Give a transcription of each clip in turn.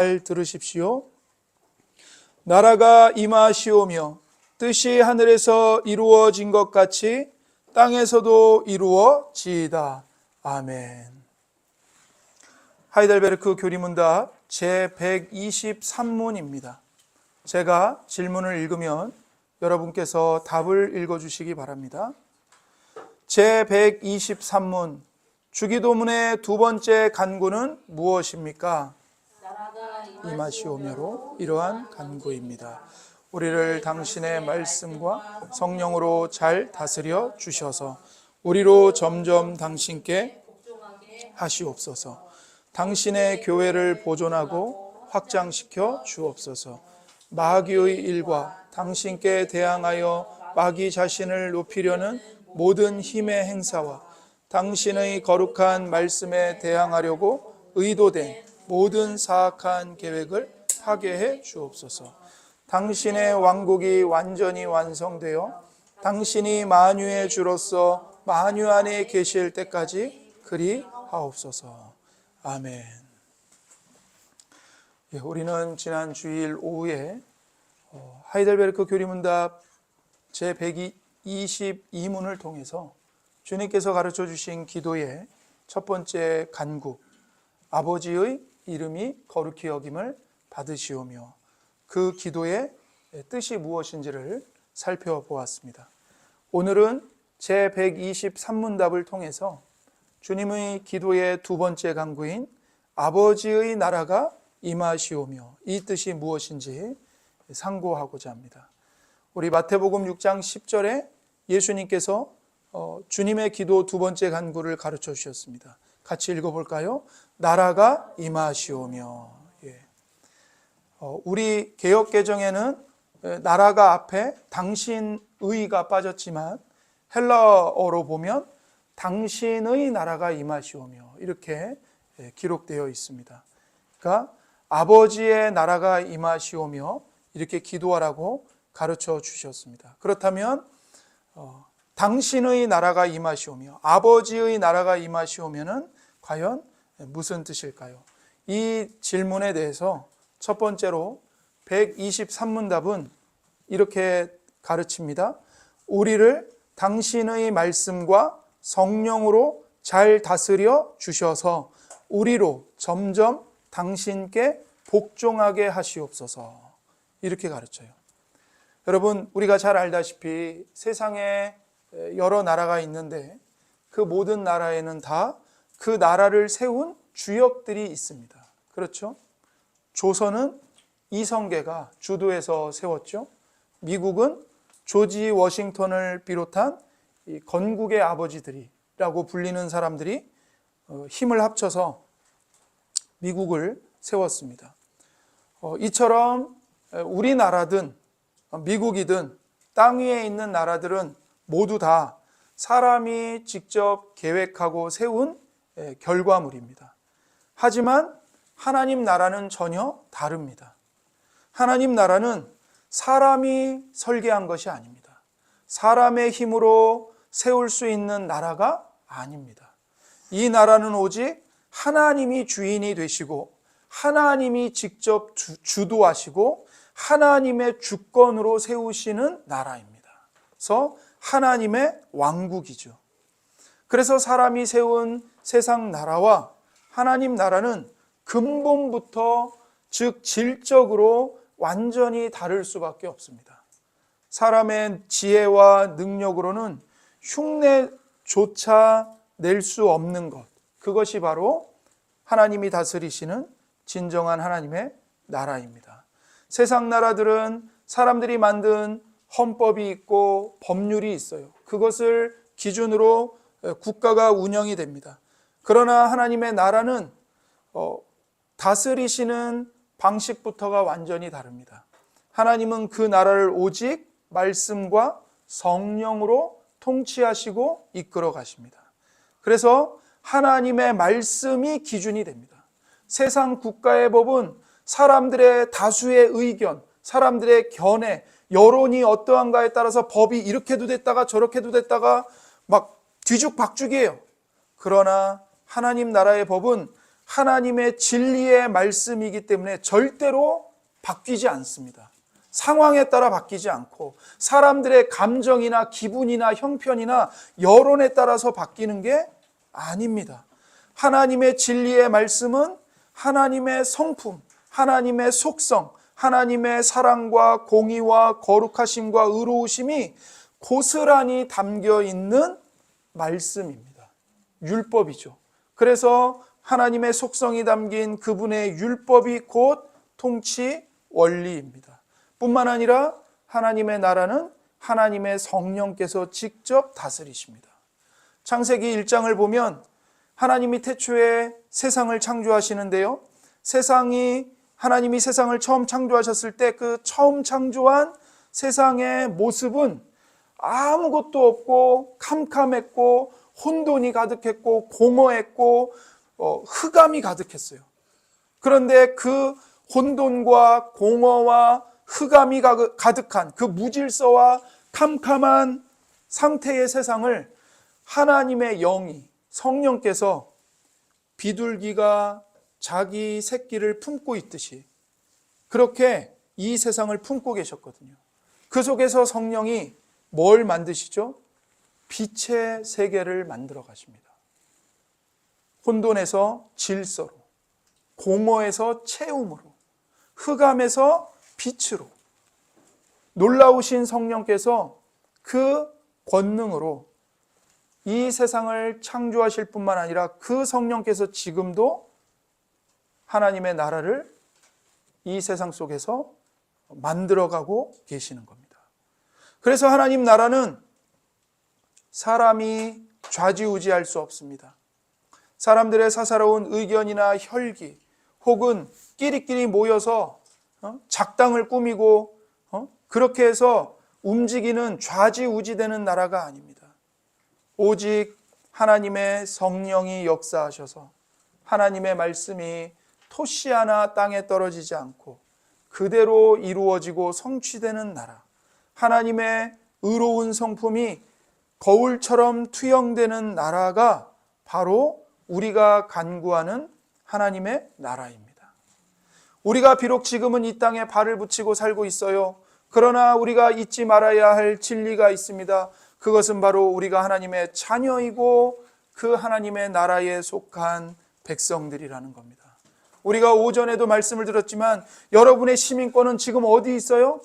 잘 들으십시오. 나라가 임하시오며 뜻이 하늘에서 이루어진 것 같이 땅에서도 이루어지이다. 아멘. 하이델베르크 교리문답 제123문입니다. 제가 질문을 읽으면 여러분께서 답을 읽어주시기 바랍니다. 제123문, 주기도문의 두 번째 간구는 무엇입니까? 임하시오며로 이러한 간구입니다. 우리를 당신의 말씀과 성령으로 잘 다스려 주셔서 우리로 점점 당신께 하시옵소서. 당신의 교회를 보존하고 확장시켜 주옵소서. 마귀의 일과 당신께 대항하여 마귀 자신을 높이려는 모든 힘의 행사와 당신의 거룩한 말씀에 대항하려고 의도된 모든 사악한 계획을 파괴해 주옵소서. 당신의 왕국이 완전히 완성되어 당신이 만유의 주로서 만유 안에 계실 때까지 그리하옵소서. 아멘. 우리는 지난 주일 오후에 하이델베르크 교리문답 제122문을 통해서 주님께서 가르쳐 주신 기도의 첫 번째 간구, 아버지의 이름이 거룩히 여김을 받으시오며 그 기도의 뜻이 무엇인지를 살펴보았습니다. 오늘은 제123문답을 통해서 주님의 기도의 두 번째 간구인 아버지의 나라가 임하시오며 이 뜻이 무엇인지 상고하고자 합니다. 우리 마태복음 6장 10절에 예수님께서 주님의 기도 두 번째 간구를 가르쳐 주셨습니다. 같이 읽어볼까요? 나라가 임하시오며. 우리 개역개정에는 나라가 앞에 당신의가 빠졌지만 헬라어로 보면 당신의 나라가 임하시오며 이렇게 기록되어 있습니다. 그러니까 아버지의 나라가 임하시오며 이렇게 기도하라고 가르쳐 주셨습니다. 그렇다면 당신의 나라가 임하시오며 아버지의 나라가 임하시오면은 과연 무슨 뜻일까요? 이 질문에 대해서 첫 번째로 123문답은 이렇게 가르칩니다. 우리를 당신의 말씀과 성령으로 잘 다스려 주셔서 우리로 점점 당신께 복종하게 하시옵소서. 이렇게 가르쳐요. 여러분, 우리가 잘 알다시피 세상에 여러 나라가 있는데 그 모든 나라에는 다 그 나라를 세운 주역들이 있습니다. 그렇죠? 조선은 이성계가 주도해서 세웠죠. 미국은 조지 워싱턴을 비롯한 이 건국의 아버지들이라고 불리는 사람들이 힘을 합쳐서 미국을 세웠습니다. 이처럼 우리나라든 미국이든 땅 위에 있는 나라들은 모두 다 사람이 직접 계획하고 세운 결과물입니다. 하지만 하나님 나라는 전혀 다릅니다. 하나님 나라는 사람이 설계한 것이 아닙니다. 사람의 힘으로 세울 수 있는 나라가 아닙니다. 이 나라는 오직 하나님이 주인이 되시고 하나님이 직접 주도하시고 하나님의 주권으로 세우시는 나라입니다. 그래서 하나님의 왕국이죠. 그래서 사람이 세운 세상 나라와 하나님 나라는 근본부터 즉 질적으로 완전히 다를 수밖에 없습니다. 사람의 지혜와 능력으로는 흉내조차 낼 수 없는 것, 그것이 바로 하나님이 다스리시는 진정한 하나님의 나라입니다. 세상 나라들은 사람들이 만든 헌법이 있고 법률이 있어요. 그것을 기준으로 국가가 운영이 됩니다. 그러나 하나님의 나라는 다스리시는 방식부터가 완전히 다릅니다. 하나님은 그 나라를 오직 말씀과 성령으로 통치하시고 이끌어 가십니다. 그래서 하나님의 말씀이 기준이 됩니다. 세상 국가의 법은 사람들의 다수의 의견, 사람들의 견해, 여론이 어떠한가에 따라서 법이 이렇게도 됐다가 저렇게도 됐다가 막 뒤죽박죽이에요. 그러나 하나님 나라의 법은 하나님의 진리의 말씀이기 때문에 절대로 바뀌지 않습니다. 상황에 따라 바뀌지 않고 사람들의 감정이나 기분이나 형편이나 여론에 따라서 바뀌는 게 아닙니다. 하나님의 진리의 말씀은 하나님의 성품, 하나님의 속성, 하나님의 사랑과 공의와 거룩하심과 의로우심이 고스란히 담겨 있는 말씀입니다. 율법이죠. 그래서 하나님의 속성이 담긴 그분의 율법이 곧 통치 원리입니다. 뿐만 아니라 하나님의 나라는 하나님의 성령께서 직접 다스리십니다. 창세기 1장을 보면 하나님이 태초에 세상을 창조하시는데요. 하나님이 세상을 처음 창조하셨을 때 그 처음 창조한 세상의 모습은 아무것도 없고 캄캄했고 혼돈이 가득했고 공허했고 흑암이 가득했어요. 그런데 그 혼돈과 공허와 흑암이 가득한 그 무질서와 캄캄한 상태의 세상을 하나님의 영이 성령께서 비둘기가 자기 새끼를 품고 있듯이 그렇게 이 세상을 품고 계셨거든요. 그 속에서 성령이 뭘 만드시죠? 빛의 세계를 만들어 가십니다. 혼돈에서 질서로, 공허에서 채움으로, 흑암에서 빛으로 놀라우신 성령께서 그 권능으로 이 세상을 창조하실 뿐만 아니라 그 성령께서 지금도 하나님의 나라를 이 세상 속에서 만들어가고 계시는 겁니다. 그래서 하나님 나라는 사람이 좌지우지할 수 없습니다. 사람들의 사사로운 의견이나 혈기 혹은 끼리끼리 모여서 작당을 꾸미고 그렇게 해서 움직이는 좌지우지되는 나라가 아닙니다. 오직 하나님의 성령이 역사하셔서 하나님의 말씀이 토씨 하나 땅에 떨어지지 않고 그대로 이루어지고 성취되는 나라, 하나님의 의로운 성품이 거울처럼 투영되는 나라가 바로 우리가 간구하는 하나님의 나라입니다. 우리가 비록 지금은 이 땅에 발을 붙이고 살고 있어요. 그러나 우리가 잊지 말아야 할 진리가 있습니다. 그것은 바로 우리가 하나님의 자녀이고 그 하나님의 나라에 속한 백성들이라는 겁니다. 우리가 오전에도 말씀을 들었지만 여러분의 시민권은 지금 어디 있어요?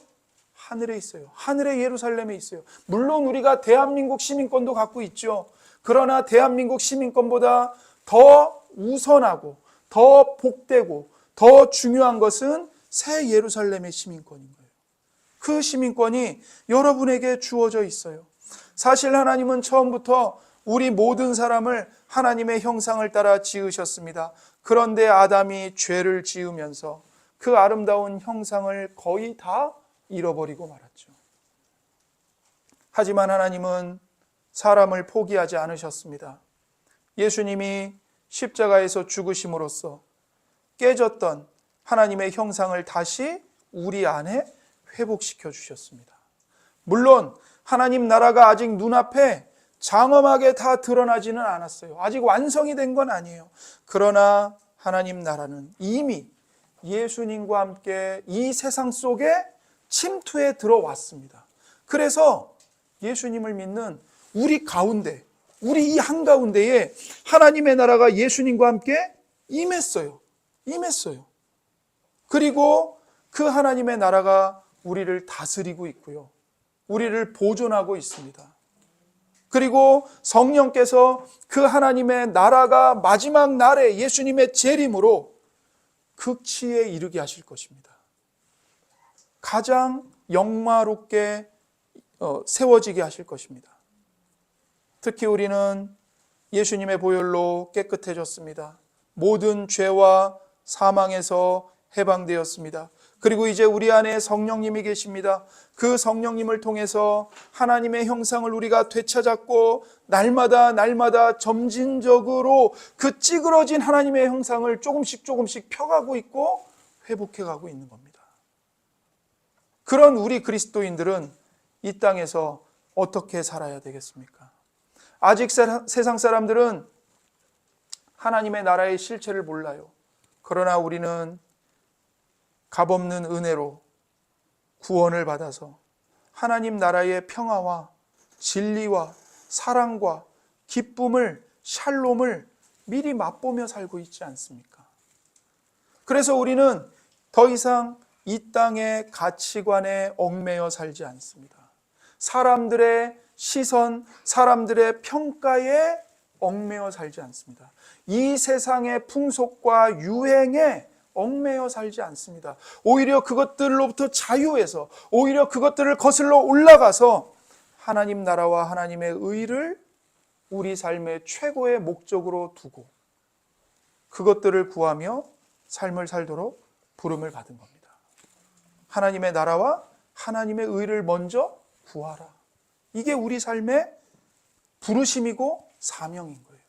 하늘에 있어요. 하늘의 예루살렘에 있어요. 물론 우리가 대한민국 시민권도 갖고 있죠. 그러나 대한민국 시민권보다 더 우선하고 더 복되고 더 중요한 것은 새 예루살렘의 시민권인 거예요. 그 시민권이 여러분에게 주어져 있어요. 사실 하나님은 처음부터 우리 모든 사람을 하나님의 형상을 따라 지으셨습니다. 그런데 아담이 죄를 지으면서 그 아름다운 형상을 거의 다 잃어버리고 말았죠. 하지만 하나님은 사람을 포기하지 않으셨습니다. 예수님이 십자가에서 죽으심으로써 깨졌던 하나님의 형상을 다시 우리 안에 회복시켜 주셨습니다. 물론 하나님 나라가 아직 눈앞에 장엄하게 다 드러나지는 않았어요. 아직 완성이 된 건 아니에요. 그러나 하나님 나라는 이미 예수님과 함께 이 세상 속에 침투해 들어왔습니다. 그래서 예수님을 믿는 우리 가운데, 우리 이 한가운데에 하나님의 나라가 예수님과 함께 임했어요. 그리고 그 하나님의 나라가 우리를 다스리고 있고요. 우리를 보존하고 있습니다. 그리고 성령께서 그 하나님의 나라가 마지막 날에 예수님의 재림으로 극치에 이르게 하실 것입니다. 가장 영화롭게 세워지게 하실 것입니다. 특히 우리는 예수님의 보혈로 깨끗해졌습니다. 모든 죄와 사망에서 해방되었습니다. 그리고 이제 우리 안에 성령님이 계십니다. 그 성령님을 통해서 하나님의 형상을 우리가 되찾았고 날마다 점진적으로 그 찌그러진 하나님의 형상을 조금씩 펴가고 있고 회복해가고 있는 겁니다. 그런 우리 그리스도인들은 이 땅에서 어떻게 살아야 되겠습니까? 아직 세상 사람들은 하나님의 나라의 실체를 몰라요. 그러나 우리는 값없는 은혜로 구원을 받아서 하나님 나라의 평화와 진리와 사랑과 기쁨을, 샬롬을 미리 맛보며 살고 있지 않습니까? 그래서 우리는 더 이상 이 땅의 가치관에 얽매여 살지 않습니다. 사람들의 시선, 사람들의 평가에 얽매여 살지 않습니다. 이 세상의 풍속과 유행에 얽매여 살지 않습니다. 오히려 그것들로부터 자유해서, 오히려 그것들을 거슬러 올라가서 하나님 나라와 하나님의 의를 우리 삶의 최고의 목적으로 두고 그것들을 구하며 삶을 살도록 부름을 받은 겁니다. 하나님의 나라와 하나님의 의를 먼저 구하라. 이게 우리 삶의 부르심이고 사명인 거예요.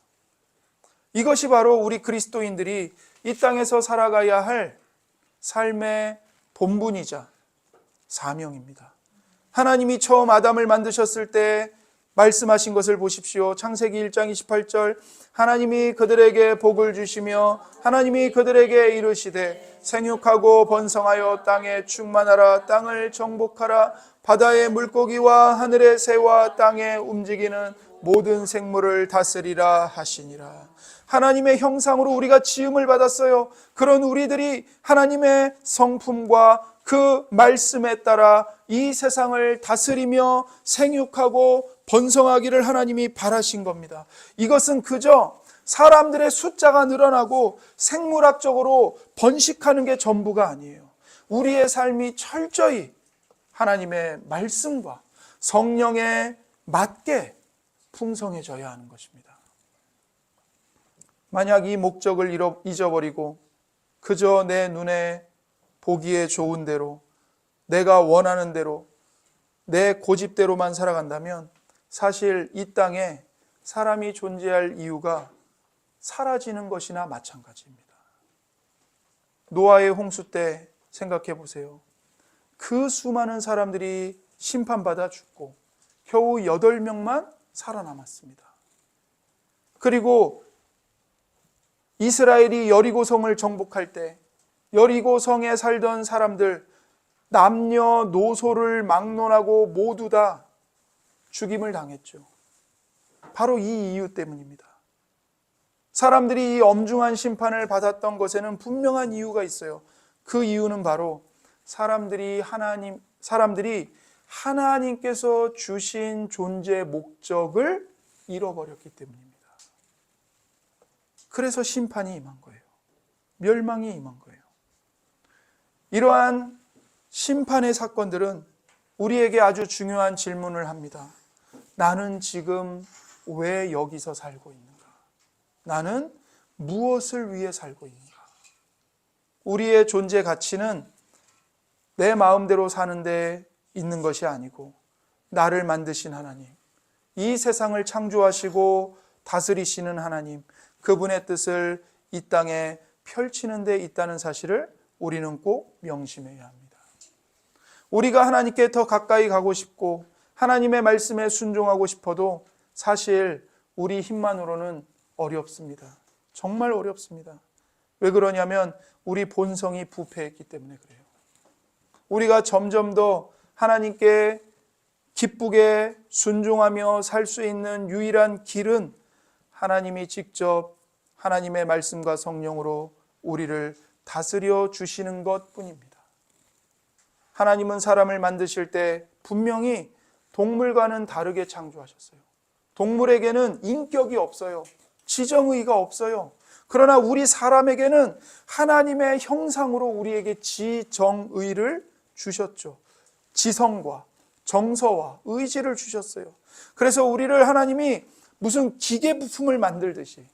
이것이 바로 우리 그리스도인들이 이 땅에서 살아가야 할 삶의 본분이자 사명입니다. 하나님이 처음 아담을 만드셨을 때 말씀하신 것을 보십시오. 창세기 1장 28절, 하나님이 그들에게 복을 주시며 하나님이 그들에게 이르시되 생육하고 번성하여 땅에 충만하라. 땅을 정복하라. 바다의 물고기와 하늘의 새와 땅에 움직이는 모든 생물을 다스리라 하시니라. 하나님의 형상으로 우리가 지음을 받았어요. 그런 우리들이 하나님의 성품과 그 말씀에 따라 이 세상을 다스리며 생육하고 번성하기를 하나님이 바라신 겁니다. 이것은 그저 사람들의 숫자가 늘어나고 생물학적으로 번식하는 게 전부가 아니에요. 우리의 삶이 철저히 하나님의 말씀과 성령에 맞게 풍성해져야 하는 것입니다. 만약 이 목적을 잊어버리고 그저 내 눈에 보기에 좋은 대로, 내가 원하는 대로, 내 고집대로만 살아간다면 사실 이 땅에 사람이 존재할 이유가 사라지는 것이나 마찬가지입니다. 노아의 홍수 때 생각해 보세요. 그 수많은 사람들이 심판받아 죽고 겨우 8명만 살아남았습니다. 그리고 이스라엘이 여리고성을 정복할 때 여리고성에 살던 사람들 남녀노소를 막론하고 모두 다 죽임을 당했죠. 바로 이 이유 때문입니다. 사람들이 이 엄중한 심판을 받았던 것에는 분명한 이유가 있어요. 그 이유는 바로 사람들이 하나님께서 주신 존재 목적을 잃어버렸기 때문입니다. 그래서 심판이 임한 거예요. 멸망이 임한 거예요. 이러한 심판의 사건들은 우리에게 아주 중요한 질문을 합니다. 나는 지금 왜 여기서 살고 있는가? 나는 무엇을 위해 살고 있는가? 우리의 존재 가치는 내 마음대로 사는 데 있는 것이 아니고 나를 만드신 하나님, 이 세상을 창조하시고 다스리시는 하나님, 그분의 뜻을 이 땅에 펼치는 데 있다는 사실을 우리는 꼭 명심해야 합니다. 우리가 하나님께 더 가까이 가고 싶고 하나님의 말씀에 순종하고 싶어도 사실 우리 힘만으로는 어렵습니다. 정말 어렵습니다. 왜 그러냐면 우리 본성이 부패했기 때문에 그래요. 우리가 점점 더 하나님께 기쁘게 순종하며 살 수 있는 유일한 길은 하나님이 직접 하나님의 말씀과 성령으로 우리를 다스려 주시는 것뿐입니다. 하나님은 사람을 만드실 때 분명히 동물과는 다르게 창조하셨어요. 동물에게는 인격이 없어요. 지정의가 없어요. 그러나 우리 사람에게는 하나님의 형상으로 우리에게 지정의를 주셨죠. 지성과 정서와 의지를 주셨어요. 그래서 우리를 하나님이 무슨 기계 부품을 만들듯이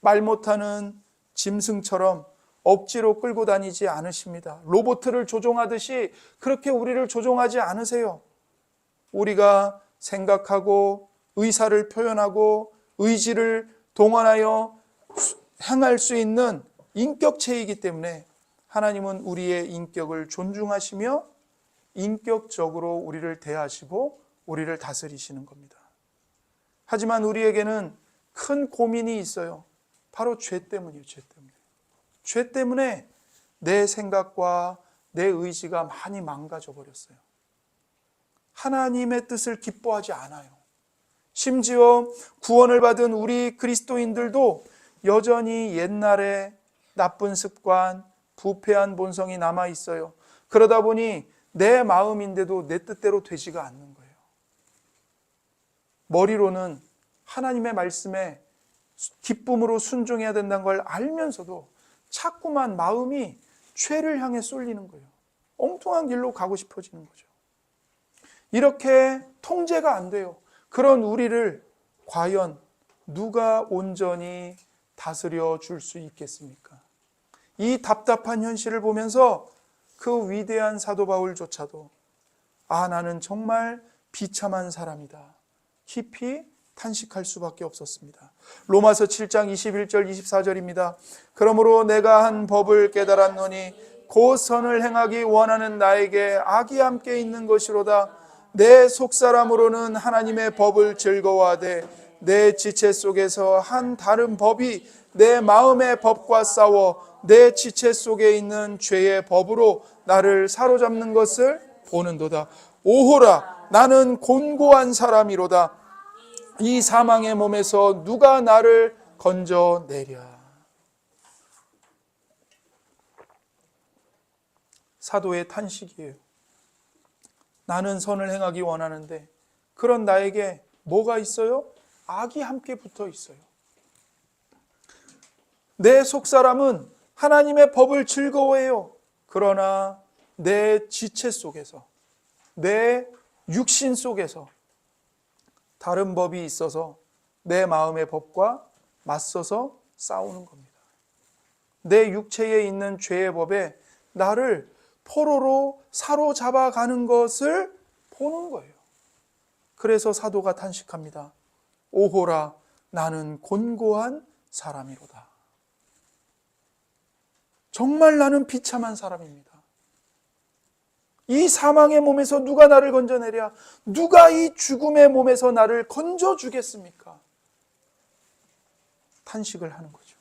말 못하는 짐승처럼 억지로 끌고 다니지 않으십니다. 로봇을 조종하듯이 그렇게 우리를 조종하지 않으세요. 우리가 생각하고 의사를 표현하고 의지를 동원하여 행할 수 있는 인격체이기 때문에 하나님은 우리의 인격을 존중하시며 인격적으로 우리를 대하시고 우리를 다스리시는 겁니다. 하지만 우리에게는 큰 고민이 있어요. 바로 죄 때문이에요. 죄 때문에. 죄 때문에 내 생각과 내 의지가 많이 망가져 버렸어요. 하나님의 뜻을 기뻐하지 않아요. 심지어 구원을 받은 우리 그리스도인들도 여전히 옛날에 나쁜 습관, 부패한 본성이 남아 있어요. 그러다 보니 내 마음인데도 내 뜻대로 되지가 않는 거예요. 머리로는 하나님의 말씀에 기쁨으로 순종해야 된다는 걸 알면서도 자꾸만 마음이 죄를 향해 쏠리는 거예요. 엉뚱한 길로 가고 싶어지는 거죠. 이렇게 통제가 안 돼요. 그런 우리를 과연 누가 온전히 다스려 줄 수 있겠습니까? 이 답답한 현실을 보면서 그 위대한 사도 바울조차도 나는 정말 비참한 사람이다. 깊이 탄식할 수밖에 없었습니다. 로마서 7장 21절 24절입니다. 그러므로 내가 한 법을 깨달았노니 곧 선을 행하기 원하는 나에게 악이 함께 있는 것이로다. 내 속사람으로는 하나님의 법을 즐거워하되 내 지체 속에서 한 다른 법이 내 마음의 법과 싸워 내 지체 속에 있는 죄의 법으로 나를 사로잡는 것을 보는도다. 오호라, 나는 곤고한 사람이로다. 이 사망의 몸에서 누가 나를 건져내랴. 사도의 탄식이에요. 나는 선을 행하기 원하는데 그런 나에게 뭐가 있어요? 악이 함께 붙어 있어요. 내 속사람은 하나님의 법을 즐거워해요. 그러나 내 지체 속에서, 내 육신 속에서 다른 법이 있어서 내 마음의 법과 맞서서 싸우는 겁니다. 내 육체에 있는 죄의 법에 나를 포로로 사로잡아가는 것을 보는 거예요. 그래서 사도가 탄식합니다. 오호라, 나는 곤고한 사람이로다. 정말 나는 비참한 사람입니다. 이 사망의 몸에서 누가 나를 건져내랴? 누가 이 죽음의 몸에서 나를 건져주겠습니까? 탄식을 하는 거죠.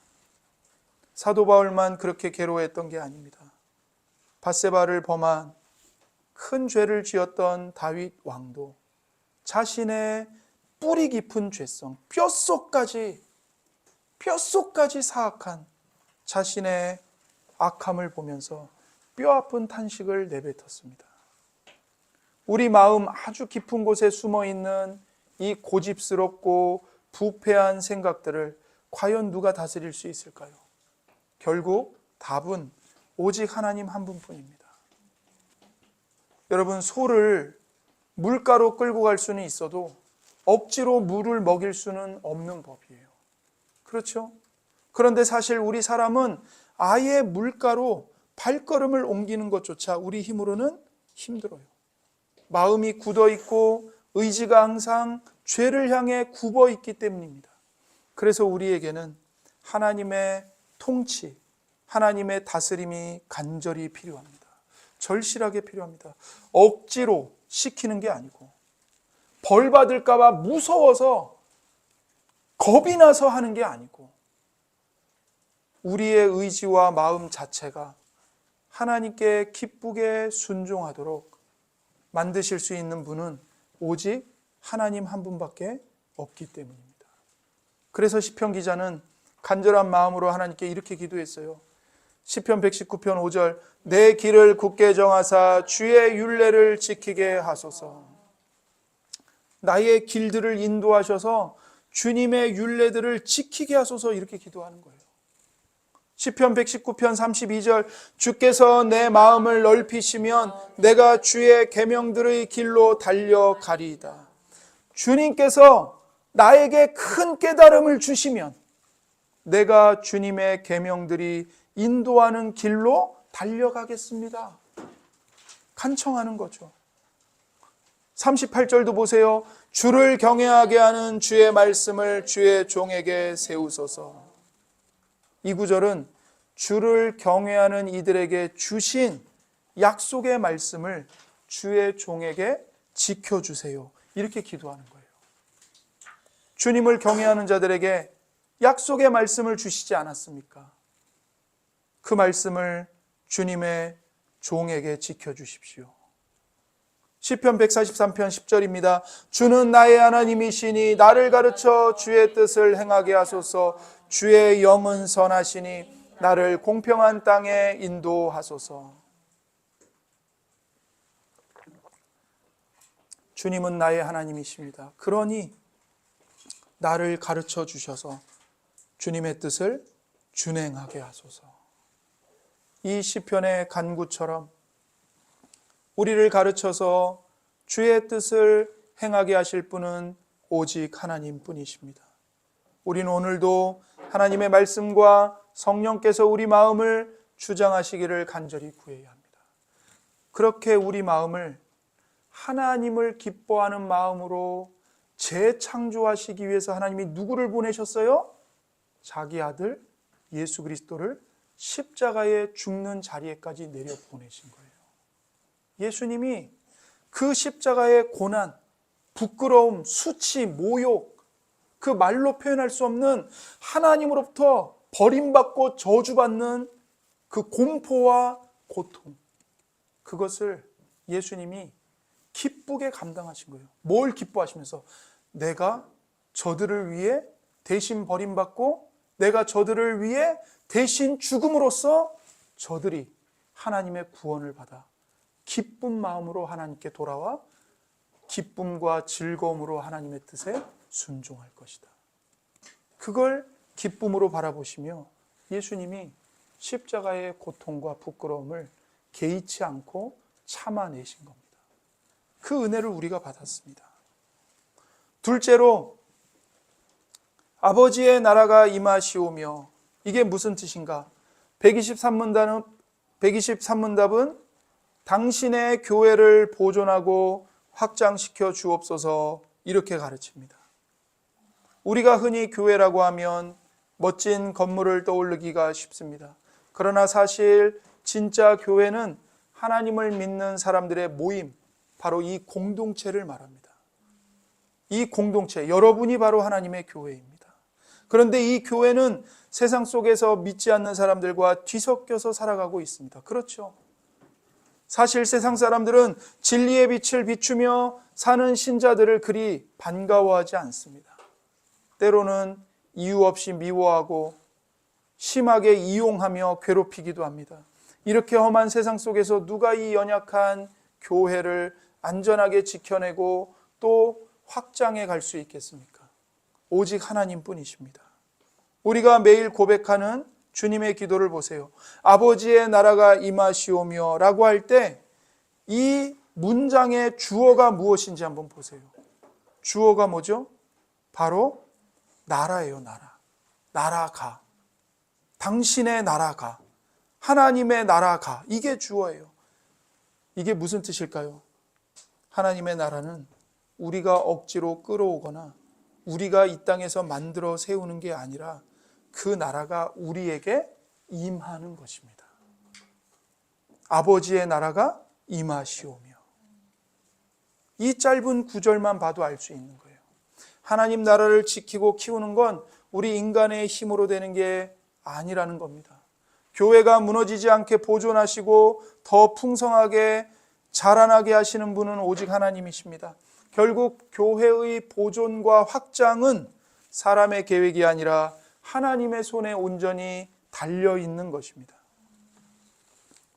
사도 바울만 그렇게 괴로워했던 게 아닙니다. 밧세바를 범한 큰 죄를 지었던 다윗 왕도 자신의 뿌리 깊은 죄성, 뼛속까지 사악한 자신의 악함을 보면서 뼈아픈 탄식을 내뱉었습니다. 우리 마음 아주 깊은 곳에 숨어있는 이 고집스럽고 부패한 생각들을 과연 누가 다스릴 수 있을까요? 결국 답은 오직 하나님 한 분뿐입니다. 여러분, 소를 물가로 끌고 갈 수는 있어도 억지로 물을 먹일 수는 없는 법이에요. 그렇죠? 그런데 사실 우리 사람은 아예 물가로 발걸음을 옮기는 것조차 우리 힘으로는 힘들어요. 마음이 굳어 있고 의지가 항상 죄를 향해 굽어 있기 때문입니다. 그래서 우리에게는 하나님의 통치, 하나님의 다스림이 간절히 필요합니다. 절실하게 필요합니다. 억지로 시키는 게 아니고 벌 받을까 봐 무서워서 겁이 나서 하는 게 아니고 우리의 의지와 마음 자체가 하나님께 기쁘게 순종하도록 만드실 수 있는 분은 오직 하나님 한 분밖에 없기 때문입니다. 그래서 시편 기자는 간절한 마음으로 하나님께 이렇게 기도했어요. 시편 119편 5절, 내 길을 굳게 정하사 주의 율례를 지키게 하소서. 나의 길들을 인도하셔서 주님의 율례들을 지키게 하소서, 이렇게 기도하는 거예요. 시편 119편 32절, 주께서 내 마음을 넓히시면 내가 주의 계명들의 길로 달려가리이다. 주님께서 나에게 큰 깨달음을 주시면 내가 주님의 계명들이 인도하는 길로 달려가겠습니다. 간청하는 거죠. 38절도 보세요. 주를 경외하게 하는 주의 말씀을 주의 종에게 세우소서. 이 구절은 주를 경외하는 이들에게 주신 약속의 말씀을 주의 종에게 지켜주세요. 이렇게 기도하는 거예요. 주님을 경외하는 자들에게 약속의 말씀을 주시지 않았습니까? 그 말씀을 주님의 종에게 지켜주십시오. 시편 143편 10절입니다. 주는 나의 하나님이시니 나를 가르쳐 주의 뜻을 행하게 하소서. 주의 영은 선하시니 나를 공평한 땅에 인도하소서. 주님은 나의 하나님이십니다. 그러니 나를 가르쳐 주셔서 주님의 뜻을 준행하게 하소서. 이 시편의 간구처럼 우리를 가르쳐서 주의 뜻을 행하게 하실 분은 오직 하나님뿐이십니다. 우리는 오늘도 하나님의 말씀과 성령께서 우리 마음을 주장하시기를 간절히 구해야 합니다. 그렇게 우리 마음을 하나님을 기뻐하는 마음으로 재창조하시기 위해서 하나님이 누구를 보내셨어요? 자기 아들 예수 그리스도를 십자가에 죽는 자리에까지 내려보내신 거예요. 예수님이 그 십자가의 고난, 부끄러움, 수치, 모욕, 그 말로 표현할 수 없는 하나님으로부터 버림받고 저주받는 그 공포와 고통, 그것을 예수님이 기쁘게 감당하신 거예요. 뭘 기뻐하시면서? 내가 저들을 위해 대신 버림받고 내가 저들을 위해 대신 죽음으로써 저들이 하나님의 구원을 받아 기쁜 마음으로 하나님께 돌아와 기쁨과 즐거움으로 하나님의 뜻에 순종할 것이다. 그걸 기쁨으로 바라보시며 예수님이 십자가의 고통과 부끄러움을 개의치 않고 참아내신 겁니다. 그 은혜를 우리가 받았습니다. 둘째로 아버지의 나라가 임하시오며, 이게 무슨 뜻인가? 123문답은 당신의 교회를 보존하고 확장시켜 주옵소서, 이렇게 가르칩니다. 우리가 흔히 교회라고 하면 멋진 건물을 떠올리기가 쉽습니다. 그러나 사실 진짜 교회는 하나님을 믿는 사람들의 모임, 바로 이 공동체를 말합니다. 이 공동체, 여러분이 바로 하나님의 교회입니다. 그런데 이 교회는 세상 속에서 믿지 않는 사람들과 뒤섞여서 살아가고 있습니다. 그렇죠? 사실 세상 사람들은 진리의 빛을 비추며 사는 신자들을 그리 반가워하지 않습니다. 때로는 이유 없이 미워하고 심하게 이용하며 괴롭히기도 합니다. 이렇게 험한 세상 속에서 누가 이 연약한 교회를 안전하게 지켜내고 또 확장해 갈 수 있겠습니까? 오직 하나님뿐이십니다. 우리가 매일 고백하는 주님의 기도를 보세요. 아버지의 나라가 임하시오며 라고 할 때 이 문장의 주어가 무엇인지 한번 보세요. 주어가 뭐죠? 바로 나라예요. 나라. 나라가. 당신의 나라가. 하나님의 나라가. 이게 주어예요. 이게 무슨 뜻일까요? 하나님의 나라는 우리가 억지로 끌어오거나 우리가 이 땅에서 만들어 세우는 게 아니라 그 나라가 우리에게 임하는 것입니다. 아버지의 나라가 임하시오며. 이 짧은 구절만 봐도 알 수 있는 거예요. 하나님 나라를 지키고 키우는 건 우리 인간의 힘으로 되는 게 아니라는 겁니다. 교회가 무너지지 않게 보존하시고 더 풍성하게 자라나게 하시는 분은 오직 하나님이십니다. 결국 교회의 보존과 확장은 사람의 계획이 아니라 하나님의 손에 온전히 달려있는 것입니다.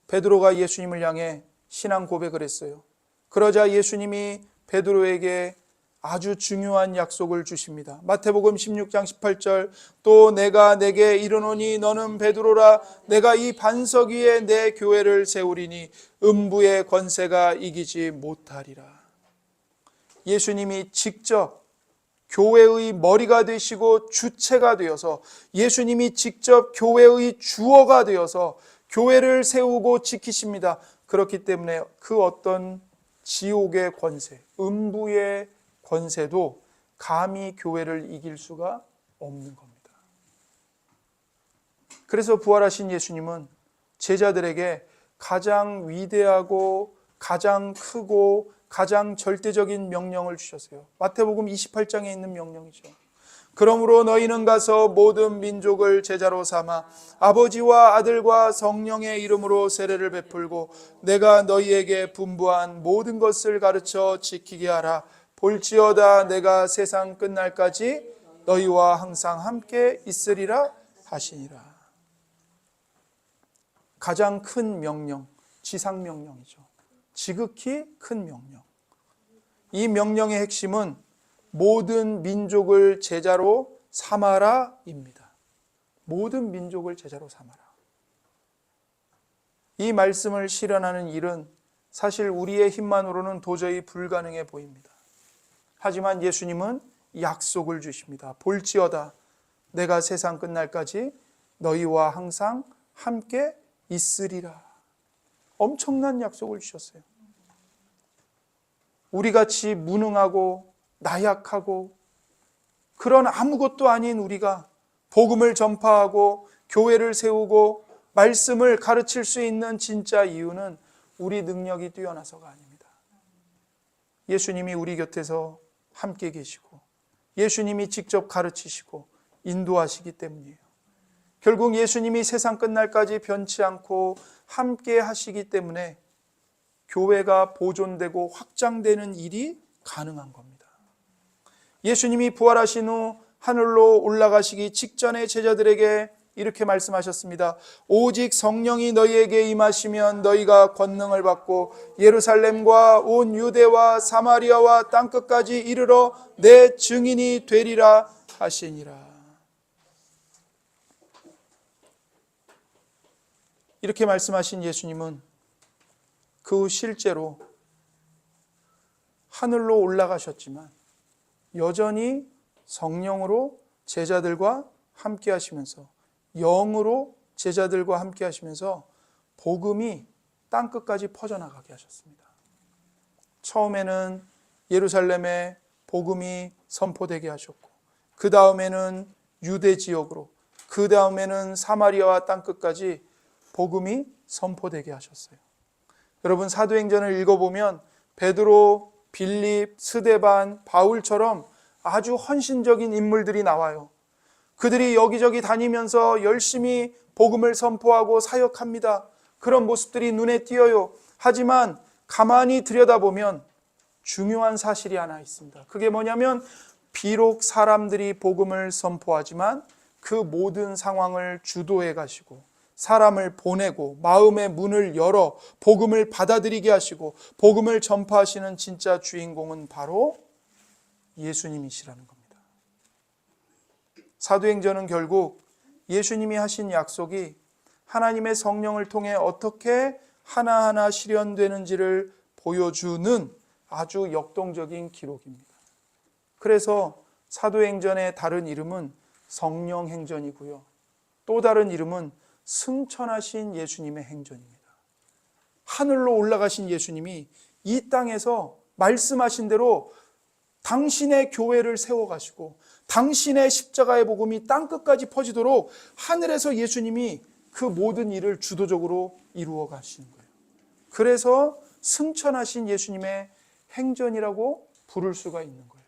베드로가 예수님을 향해 신앙 고백을 했어요. 그러자 예수님이 베드로에게 아주 중요한 약속을 주십니다. 마태복음 16장 18절, 또 내가 내게 이르노니 너는 베드로라, 내가 이 반석 위에 내 교회를 세우리니 음부의 권세가 이기지 못하리라. 예수님이 직접 교회의 머리가 되시고 주체가 되어서, 예수님이 직접 교회의 주어가 되어서 교회를 세우고 지키십니다. 그렇기 때문에 그 어떤 지옥의 권세, 음부의 권세도 감히 교회를 이길 수가 없는 겁니다. 그래서 부활하신 예수님은 제자들에게 가장 위대하고 가장 크고 가장 절대적인 명령을 주셨어요. 마태복음 28장에 있는 명령이죠. 그러므로 너희는 가서 모든 민족을 제자로 삼아 아버지와 아들과 성령의 이름으로 세례를 베풀고 내가 너희에게 분부한 모든 것을 가르쳐 지키게 하라. 볼지어다 내가 세상 끝날까지 너희와 항상 함께 있으리라 하시니라. 가장 큰 명령, 지상명령이죠. 지극히 큰 명령. 이 명령의 핵심은 모든 민족을 제자로 삼아라입니다. 모든 민족을 제자로 삼아라. 이 말씀을 실현하는 일은 사실 우리의 힘만으로는 도저히 불가능해 보입니다. 하지만 예수님은 약속을 주십니다. 볼지어다 내가 세상 끝날까지 너희와 항상 함께 있으리라. 엄청난 약속을 주셨어요. 우리같이 무능하고 나약하고 그런 아무것도 아닌 우리가 복음을 전파하고 교회를 세우고 말씀을 가르칠 수 있는 진짜 이유는 우리 능력이 뛰어나서가 아닙니다. 예수님이 우리 곁에서 함께 계시고 예수님이 직접 가르치시고 인도하시기 때문이에요. 결국 예수님이 세상 끝날까지 변치 않고 함께 하시기 때문에 교회가 보존되고 확장되는 일이 가능한 겁니다. 예수님이 부활하신 후 하늘로 올라가시기 직전에 제자들에게 이렇게 말씀하셨습니다. 오직 성령이 너희에게 임하시면 너희가 권능을 받고 예루살렘과 온 유대와 사마리아와 땅끝까지 이르러 내 증인이 되리라 하시니라. 이렇게 말씀하신 예수님은 그 후 실제로 하늘로 올라가셨지만 여전히 성령으로 제자들과 함께 하시면서 영으로 제자들과 함께 하시면서 복음이 땅끝까지 퍼져나가게 하셨습니다. 처음에는 예루살렘에 복음이 선포되게 하셨고 그 다음에는 유대 지역으로 그 다음에는 사마리아와 땅끝까지 복음이 선포되게 하셨어요. 여러분 사도행전을 읽어보면 베드로, 빌립, 스데반, 바울처럼 아주 헌신적인 인물들이 나와요. 그들이 여기저기 다니면서 열심히 복음을 선포하고 사역합니다. 그런 모습들이 눈에 띄어요. 하지만 가만히 들여다보면 중요한 사실이 하나 있습니다. 그게 뭐냐면 비록 사람들이 복음을 선포하지만 그 모든 상황을 주도해 가시고 사람을 보내고 마음의 문을 열어 복음을 받아들이게 하시고 복음을 전파하시는 진짜 주인공은 바로 예수님이시라는 겁니다. 사도행전은 결국 예수님이 하신 약속이 하나님의 성령을 통해 어떻게 하나하나 실현되는지를 보여주는 아주 역동적인 기록입니다. 그래서 사도행전의 다른 이름은 성령행전이고요. 또 다른 이름은 승천하신 예수님의 행전입니다. 하늘로 올라가신 예수님이 이 땅에서 말씀하신 대로 당신의 교회를 세워가시고 당신의 십자가의 복음이 땅끝까지 퍼지도록 하늘에서 예수님이 그 모든 일을 주도적으로 이루어 가시는 거예요. 그래서 승천하신 예수님의 행전이라고 부를 수가 있는 거예요.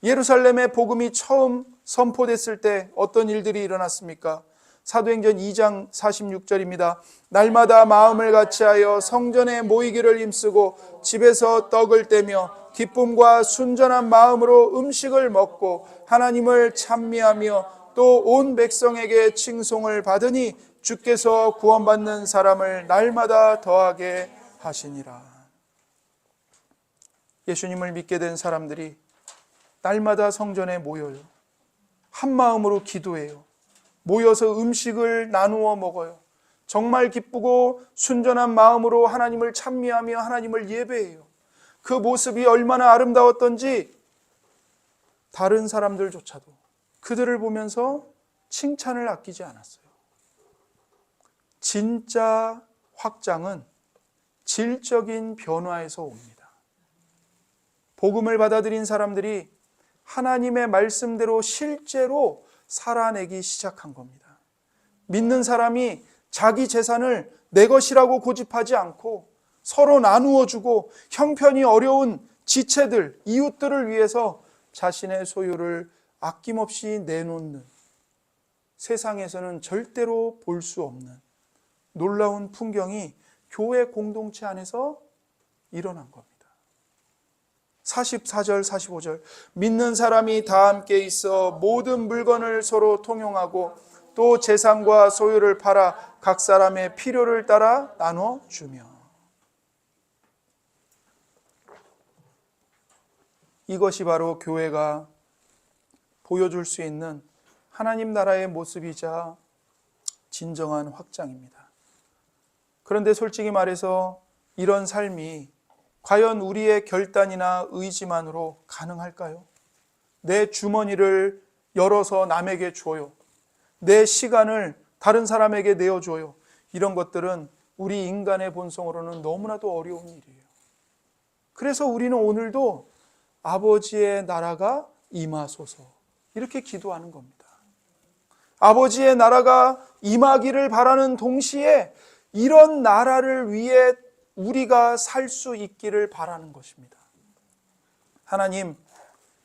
예루살렘의 복음이 처음 선포됐을 때 어떤 일들이 일어났습니까? 사도행전 2장 46절입니다. 날마다 마음을 같이하여 성전에 모이기를 힘쓰고 집에서 떡을 떼며 기쁨과 순전한 마음으로 음식을 먹고 하나님을 찬미하며 또 온 백성에게 칭송을 받으니 주께서 구원받는 사람을 날마다 더하게 하시니라. 예수님을 믿게 된 사람들이 날마다 성전에 모여요. 한 마음으로 기도해요. 모여서 음식을 나누어 먹어요. 정말 기쁘고 순전한 마음으로 하나님을 찬미하며 하나님을 예배해요. 그 모습이 얼마나 아름다웠던지 다른 사람들조차도 그들을 보면서 칭찬을 아끼지 않았어요. 진짜 확장은 질적인 변화에서 옵니다. 복음을 받아들인 사람들이 하나님의 말씀대로 실제로 살아내기 시작한 겁니다. 믿는 사람이 자기 재산을 내 것이라고 고집하지 않고 서로 나누어 주고 형편이 어려운 지체들, 이웃들을 위해서 자신의 소유를 아낌없이 내놓는, 세상에서는 절대로 볼 수 없는 놀라운 풍경이 교회 공동체 안에서 일어난 겁니다. 44절, 45절, 믿는 사람이 다 함께 있어 모든 물건을 서로 통용하고 또 재산과 소유를 팔아 각 사람의 필요를 따라 나눠주며. 이것이 바로 교회가 보여줄 수 있는 하나님 나라의 모습이자 진정한 확장입니다. 그런데 솔직히 말해서 이런 삶이 과연 우리의 결단이나 의지만으로 가능할까요? 내 주머니를 열어서 남에게 줘요. 내 시간을 다른 사람에게 내어줘요. 이런 것들은 우리 인간의 본성으로는 너무나도 어려운 일이에요. 그래서 우리는 오늘도 아버지의 나라가 임하소서 이렇게 기도하는 겁니다. 아버지의 나라가 임하기를 바라는 동시에 이런 나라를 위해 우리가 살 수 있기를 바라는 것입니다. 하나님,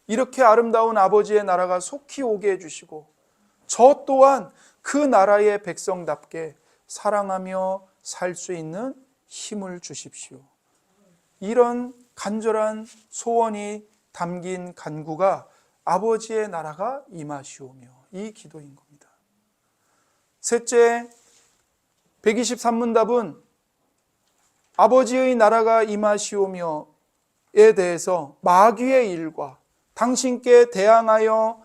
이렇게 아름다운 아버지의 나라가 속히 오게 해주시고 저 또한 그 나라의 백성답게 사랑하며 살 수 있는 힘을 주십시오. 이런 간절한 소원이 담긴 간구가 아버지의 나라가 임하시오며 이 기도인 겁니다. 셋째, 123문답은 아버지의 나라가 임하시오며에 대해서 마귀의 일과 당신께 대항하여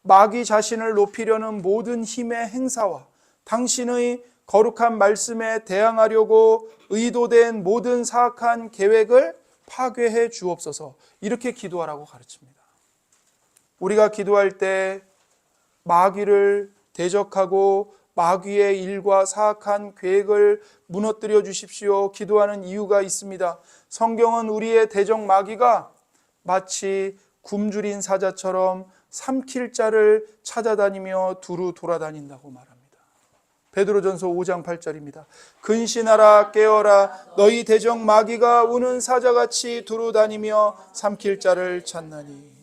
마귀 자신을 높이려는 모든 힘의 행사와 당신의 거룩한 말씀에 대항하려고 의도된 모든 사악한 계획을 파괴해 주옵소서 이렇게 기도하라고 가르칩니다. 우리가 기도할 때 마귀를 대적하고 마귀의 일과 사악한 계획을 무너뜨려 주십시오 기도하는 이유가 있습니다. 성경은 우리의 대적 마귀가 마치 굶주린 사자처럼 삼킬 자를 찾아다니며 두루 돌아다닌다고 말합니다. 베드로전서 5장 8절입니다. 근신하라 깨어라 너희 대적 마귀가 우는 사자같이 두루 다니며 삼킬 자를 찾나니.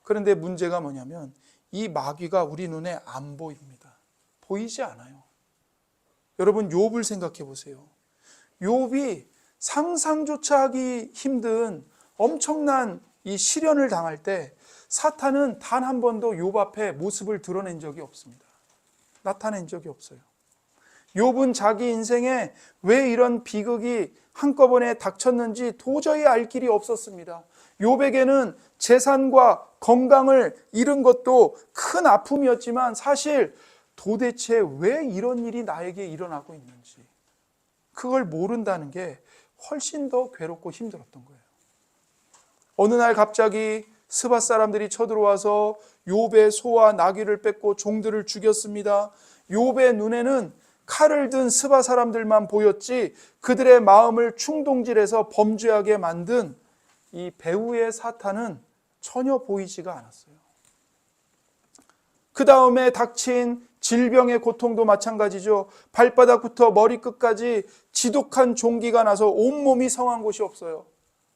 그런데 문제가 뭐냐면 이 마귀가 우리 눈에 안 보입니다. 보이지 않아요. 여러분 욥을 생각해 보세요. 욥이 상상조차 하기 힘든 엄청난 이 시련을 당할 때 사탄은 단 한 번도 욥 앞에 모습을 드러낸 적이 없습니다. 나타낸 적이 없어요. 욥은 자기 인생에 왜 이런 비극이 한꺼번에 닥쳤는지 도저히 알 길이 없었습니다. 욥에게는 재산과 건강을 잃은 것도 큰 아픔이었지만 사실 도대체 왜 이런 일이 나에게 일어나고 있는지 그걸 모른다는 게 훨씬 더 괴롭고 힘들었던 거예요. 어느 날 갑자기 스밧 사람들이 쳐들어와서 욥의 소와 나귀를 뺏고 종들을 죽였습니다. 욥의 눈에는 칼을 든 스밧 사람들만 보였지 그들의 마음을 충동질해서 범죄하게 만든 이 배후의 사탄은 전혀 보이지가 않았어요. 그 다음에 닥친 질병의 고통도 마찬가지죠. 발바닥부터 머리끝까지 지독한 종기가 나서 온몸이 성한 곳이 없어요.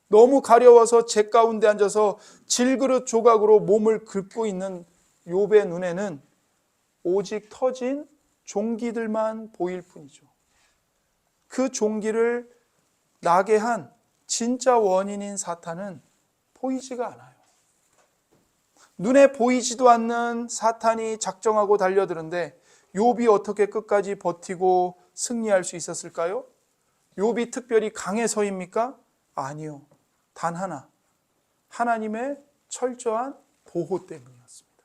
너무 가려워서 재 가운데 앉아서 질그릇 조각으로 몸을 긁고 있는 욥의 눈에는 오직 터진 종기들만 보일 뿐이죠. 그 종기를 나게 한 진짜 원인인 사탄은 보이지가 않아요. 눈에 보이지도 않는 사탄이 작정하고 달려드는데 욥이 어떻게 끝까지 버티고 승리할 수 있었을까요? 욥이 특별히 강해서입니까? 아니요. 단 하나, 하나님의 철저한 보호 때문이었습니다.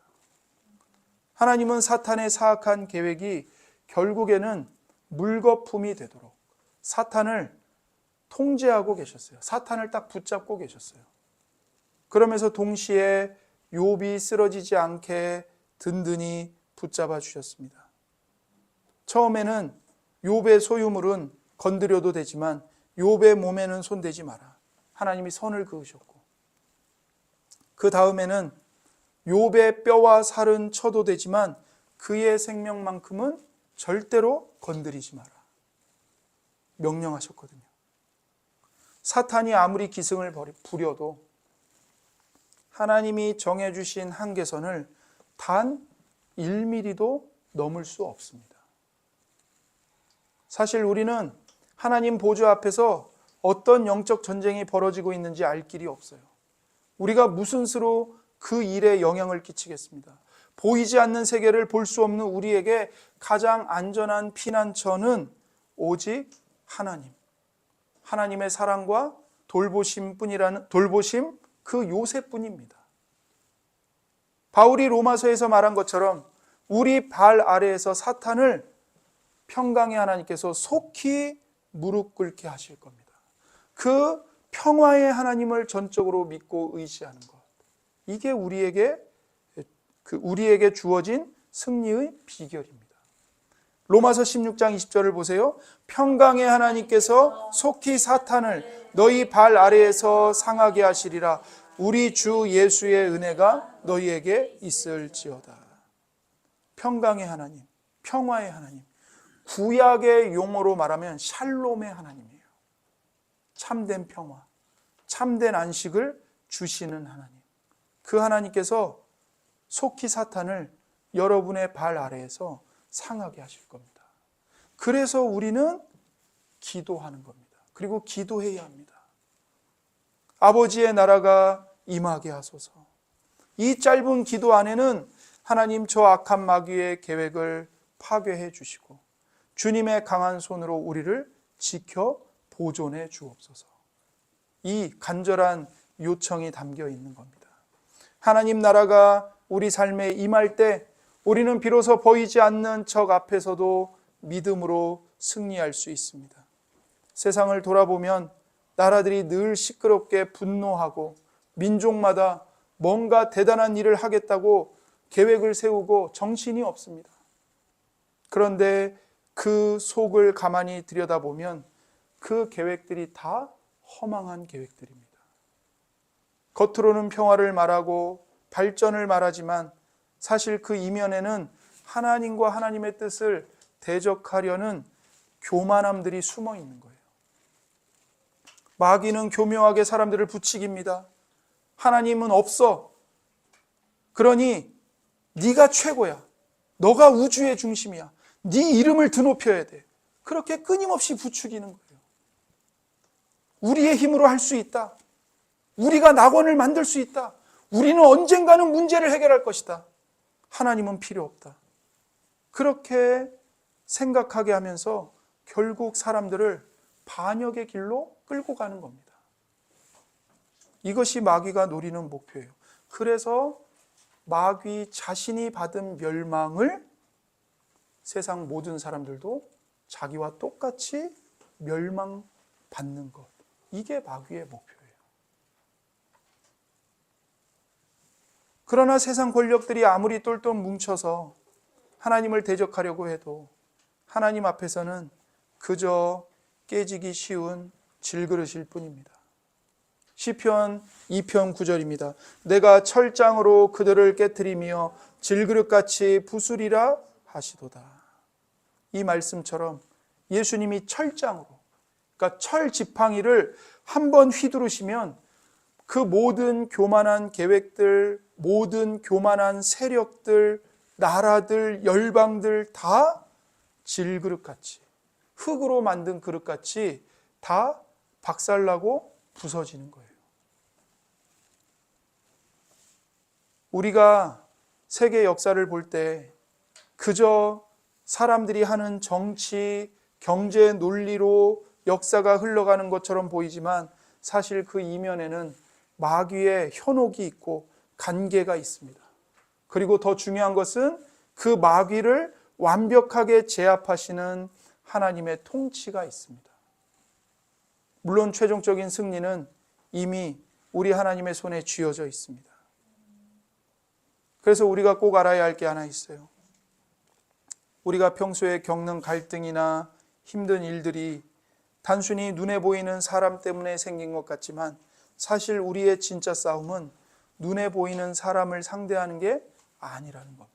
하나님은 사탄의 사악한 계획이 결국에는 물거품이 되도록 사탄을 통제하고 계셨어요. 사탄을 딱 붙잡고 계셨어요. 그러면서 동시에 욥이 쓰러지지 않게 든든히 붙잡아 주셨습니다. 처음에는 욥의 소유물은 건드려도 되지만 욥의 몸에는 손대지 마라. 하나님이 선을 그으셨고, 그 다음에는 욥의 뼈와 살은 쳐도 되지만 그의 생명만큼은 절대로 건드리지 마라. 명령하셨거든요. 사탄이 아무리 기승을 부려도 하나님이 정해주신 한계선을 단 1mm도 넘을 수 없습니다. 사실 우리는 하나님 보좌 앞에서 어떤 영적 전쟁이 벌어지고 있는지 알 길이 없어요. 우리가 무슨 수로 그 일에 영향을 끼치겠습니다. 보이지 않는 세계를 볼 수 없는 우리에게 가장 안전한 피난처는 오직 하나님, 하나님의 사랑과 돌보심 그 요새뿐입니다. 바울이 로마서에서 말한 것처럼 우리 발 아래에서 사탄을 평강의 하나님께서 속히 무릎 꿇게 하실 겁니다. 그 평화의 하나님을 전적으로 믿고 의지하는 것, 이게 우리에게 주어진 승리의 비결입니다. 로마서 16장 20절을 보세요. 평강의 하나님께서 속히 사탄을 너희 발 아래에서 상하게 하시리라. 우리 주 예수의 은혜가 너희에게 있을지어다. 평강의 하나님, 평화의 하나님, 구약의 용어로 말하면 샬롬의 하나님이에요. 참된 평화, 참된 안식을 주시는 하나님. 그 하나님께서 속히 사탄을 여러분의 발 아래에서 상하게 하실 겁니다. 그래서 우리는 기도하는 겁니다. 그리고 기도해야 합니다. 아버지의 나라가 임하게 하소서. 이 짧은 기도 안에는 하나님 저 악한 마귀의 계획을 파괴해 주시고 주님의 강한 손으로 우리를 지켜 보존해 주옵소서. 이 간절한 요청이 담겨 있는 겁니다. 하나님 나라가 우리 삶에 임할 때 우리는 비로소 보이지 않는 적 앞에서도 믿음으로 승리할 수 있습니다. 세상을 돌아보면 나라들이 늘 시끄럽게 분노하고 민족마다 뭔가 대단한 일을 하겠다고 계획을 세우고 정신이 없습니다. 그런데 그 속을 가만히 들여다보면 그 계획들이 다 허망한 계획들입니다. 겉으로는 평화를 말하고 발전을 말하지만 사실 그 이면에는 하나님과 하나님의 뜻을 대적하려는 교만함들이 숨어 있는 거예요. 마귀는 교묘하게 사람들을 부추깁니다. 하나님은 없어. 그러니 네가 최고야. 너가 우주의 중심이야. 네 이름을 드높여야 돼. 그렇게 끊임없이 부추기는 거예요. 우리의 힘으로 할 수 있다. 우리가 낙원을 만들 수 있다. 우리는 언젠가는 문제를 해결할 것이다. 하나님은 필요 없다. 그렇게 생각하게 하면서 결국 사람들을 반역의 길로 끌고 가는 겁니다. 이것이 마귀가 노리는 목표예요. 그래서 마귀 자신이 받은 멸망을 세상 모든 사람들도 자기와 똑같이 멸망받는 것. 이게 마귀의 목표예요. 그러나 세상 권력들이 아무리 똘똘 뭉쳐서 하나님을 대적하려고 해도 하나님 앞에서는 그저 깨지기 쉬운 질그릇일 뿐입니다. 시편 2편 9절입니다. 내가 철장으로 그들을 깨트리며 질그릇같이 부수리라 하시도다. 이 말씀처럼 예수님이 철장으로, 그러니까 철 지팡이를 한번 휘두르시면 그 모든 교만한 계획들, 모든 교만한 세력들, 나라들, 열방들 다 질그릇같이, 흙으로 만든 그릇같이 다 박살나고 부서지는 거예요. 우리가 세계 역사를 볼 때 그저 사람들이 하는 정치, 경제 논리로 역사가 흘러가는 것처럼 보이지만 사실 그 이면에는 마귀의 현혹이 있고 관계가 있습니다. 그리고 더 중요한 것은 그 마귀를 완벽하게 제압하시는 하나님의 통치가 있습니다. 물론 최종적인 승리는 이미 우리 하나님의 손에 쥐어져 있습니다. 그래서 우리가 꼭 알아야 할 게 하나 있어요. 우리가 평소에 겪는 갈등이나 힘든 일들이 단순히 눈에 보이는 사람 때문에 생긴 것 같지만 사실 우리의 진짜 싸움은 눈에 보이는 사람을 상대하는 게 아니라는 겁니다.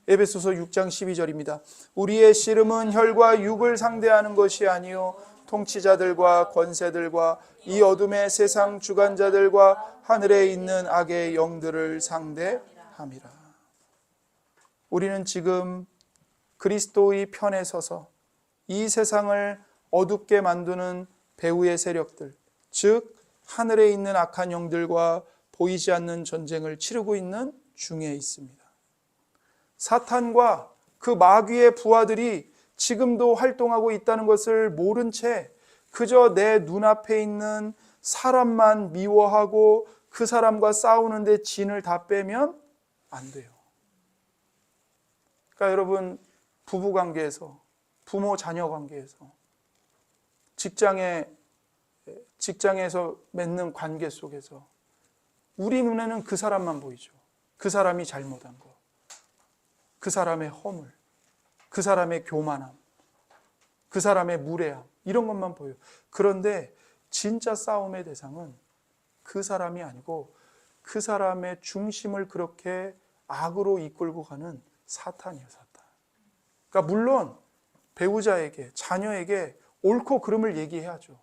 에베소서 6장 12절입니다. 우리의 씨름은 혈과 육을 상대하는 것이 아니요 통치자들과 권세들과 이 어둠의 세상 주관자들과 하늘에 있는 악의 영들을 상대함이라. 우리는 지금 그리스도의 편에 서서 이 세상을 어둡게 만드는 배후의 세력들, 즉 하늘에 있는 악한 영들과 보이지 않는 전쟁을 치르고 있는 중에 있습니다. 사탄과 그 마귀의 부하들이 지금도 활동하고 있다는 것을 모른 채 그저 내 눈앞에 있는 사람만 미워하고 그 사람과 싸우는데 진을 다 빼면 안 돼요. 그러니까 여러분, 부부 관계에서, 부모 자녀 관계에서, 직장에서 맺는 관계 속에서 우리 눈에는 그 사람만 보이죠. 그 사람이 잘못한 거, 그 사람의 허물, 그 사람의 교만함, 그 사람의 무례함, 이런 것만 보여요. 그런데 진짜 싸움의 대상은 그 사람이 아니고 그 사람의 중심을 그렇게 악으로 이끌고 가는 사탄이에요, 사탄. 그러니까 물론 배우자에게, 자녀에게 옳고 그름을 얘기해야죠.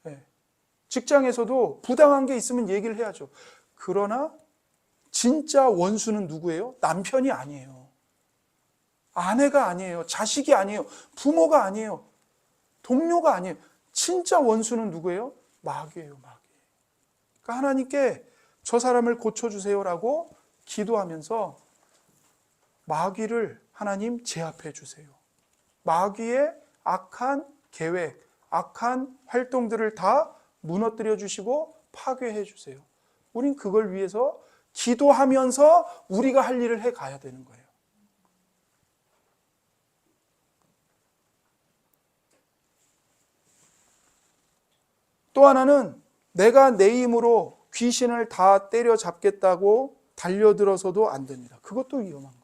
네. 직장에서도 부당한 게 있으면 얘기를 해야죠. 그러나 진짜 원수는 누구예요? 남편이 아니에요. 아내가 아니에요. 자식이 아니에요. 부모가 아니에요. 동료가 아니에요. 진짜 원수는 누구예요? 마귀예요, 마귀. 그러니까 하나님께 저 사람을 고쳐주세요라고 기도하면서 마귀를 하나님 제압해 주세요. 마귀의 악한 계획, 악한 활동들을 다 무너뜨려 주시고 파괴해 주세요. 우린 그걸 위해서 기도하면서 우리가 할 일을 해 가야 되는 거예요. 또 하나는 내가 내 힘으로 귀신을 다 때려잡겠다고 달려들어서도 안 됩니다. 그것도 위험한 거예요.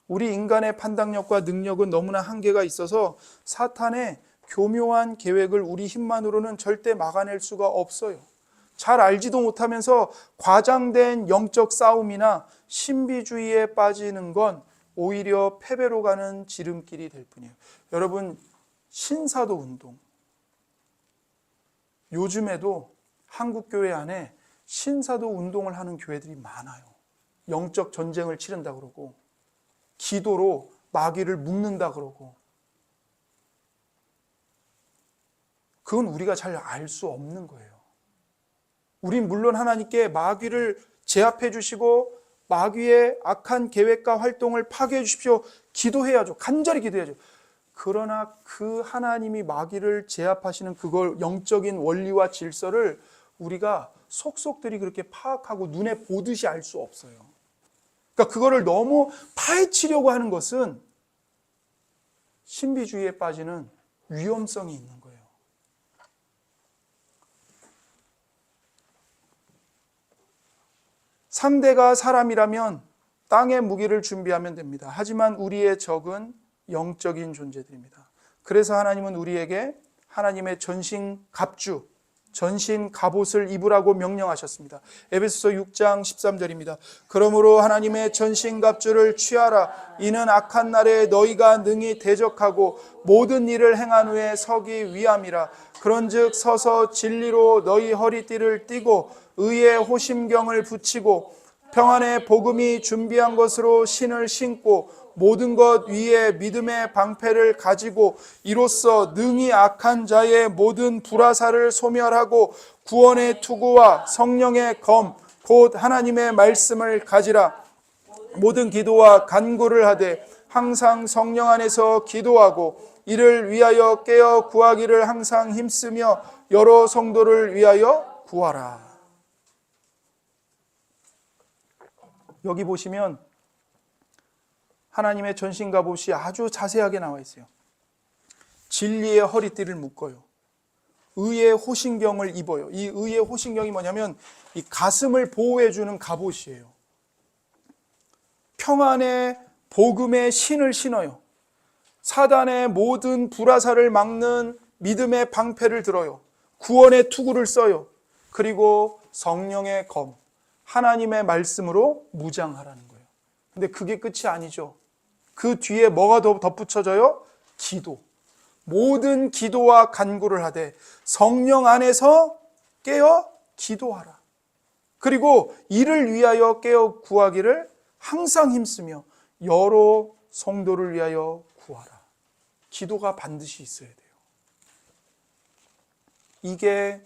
우리 인간의 판단력과 능력은 너무나 한계가 있어서 사탄의 교묘한 계획을 우리 힘만으로는 절대 막아낼 수가 없어요. 잘 알지도 못하면서 과장된 영적 싸움이나 신비주의에 빠지는 건 오히려 패배로 가는 지름길이 될 뿐이에요. 여러분, 신사도 운동, 요즘에도 한국교회 안에 신사도 운동을 하는 교회들이 많아요. 영적 전쟁을 치른다 그러고 기도로 마귀를 묶는다 그러고, 그건 우리가 잘 알 수 없는 거예요. 우린 물론 하나님께 마귀를 제압해 주시고 마귀의 악한 계획과 활동을 파괴해 주십시오 기도해야죠. 간절히 기도해야죠. 그러나 그 하나님이 마귀를 제압하시는 그걸 영적인 원리와 질서를 우리가 속속들이 그렇게 파악하고 눈에 보듯이 알 수 없어요. 그러니까 그거를 너무 파헤치려고 하는 것은 신비주의에 빠지는 위험성이 있는 거예요. 상대가 사람이라면 땅의 무기를 준비하면 됩니다. 하지만 우리의 적은 영적인 존재들입니다. 그래서 하나님은 우리에게 하나님의 전신 갑주, 전신 갑옷을 입으라고 명령하셨습니다. 에베소서 6장 13절입니다. 그러므로 하나님의 전신 갑주를 취하라. 이는 악한 날에 너희가 능히 대적하고 모든 일을 행한 후에 서기 위함이라. 그런즉 서서 진리로 너희 허리띠를 띠고 의의 호심경을 붙이고 평안의 복음이 준비한 것으로 신을 신고 모든 것 위에 믿음의 방패를 가지고 이로써 능히 악한 자의 모든 불화살을 소멸하고 구원의 투구와 성령의 검 곧 하나님의 말씀을 가지라. 모든 기도와 간구를 하되 항상 성령 안에서 기도하고 이를 위하여 깨어 구하기를 항상 힘쓰며 여러 성도를 위하여 구하라. 여기 보시면 하나님의 전신갑옷이 아주 자세하게 나와 있어요. 진리의 허리띠를 묶어요. 의의 호신경을 입어요. 이 의의 호신경이 뭐냐면 이 가슴을 보호해주는 갑옷이에요. 평안의 복음의 신을 신어요. 사단의 모든 불화살을 막는 믿음의 방패를 들어요. 구원의 투구를 써요. 그리고 성령의 검, 하나님의 말씀으로 무장하라는 거예요. 근데 그게 끝이 아니죠. 그 뒤에 뭐가 더 덧붙여져요? 기도. 모든 기도와 간구를 하되 성령 안에서 깨어 기도하라. 그리고 이를 위하여 깨어 구하기를 항상 힘쓰며 여러 성도를 위하여 구하라. 기도가 반드시 있어야 돼요. 이게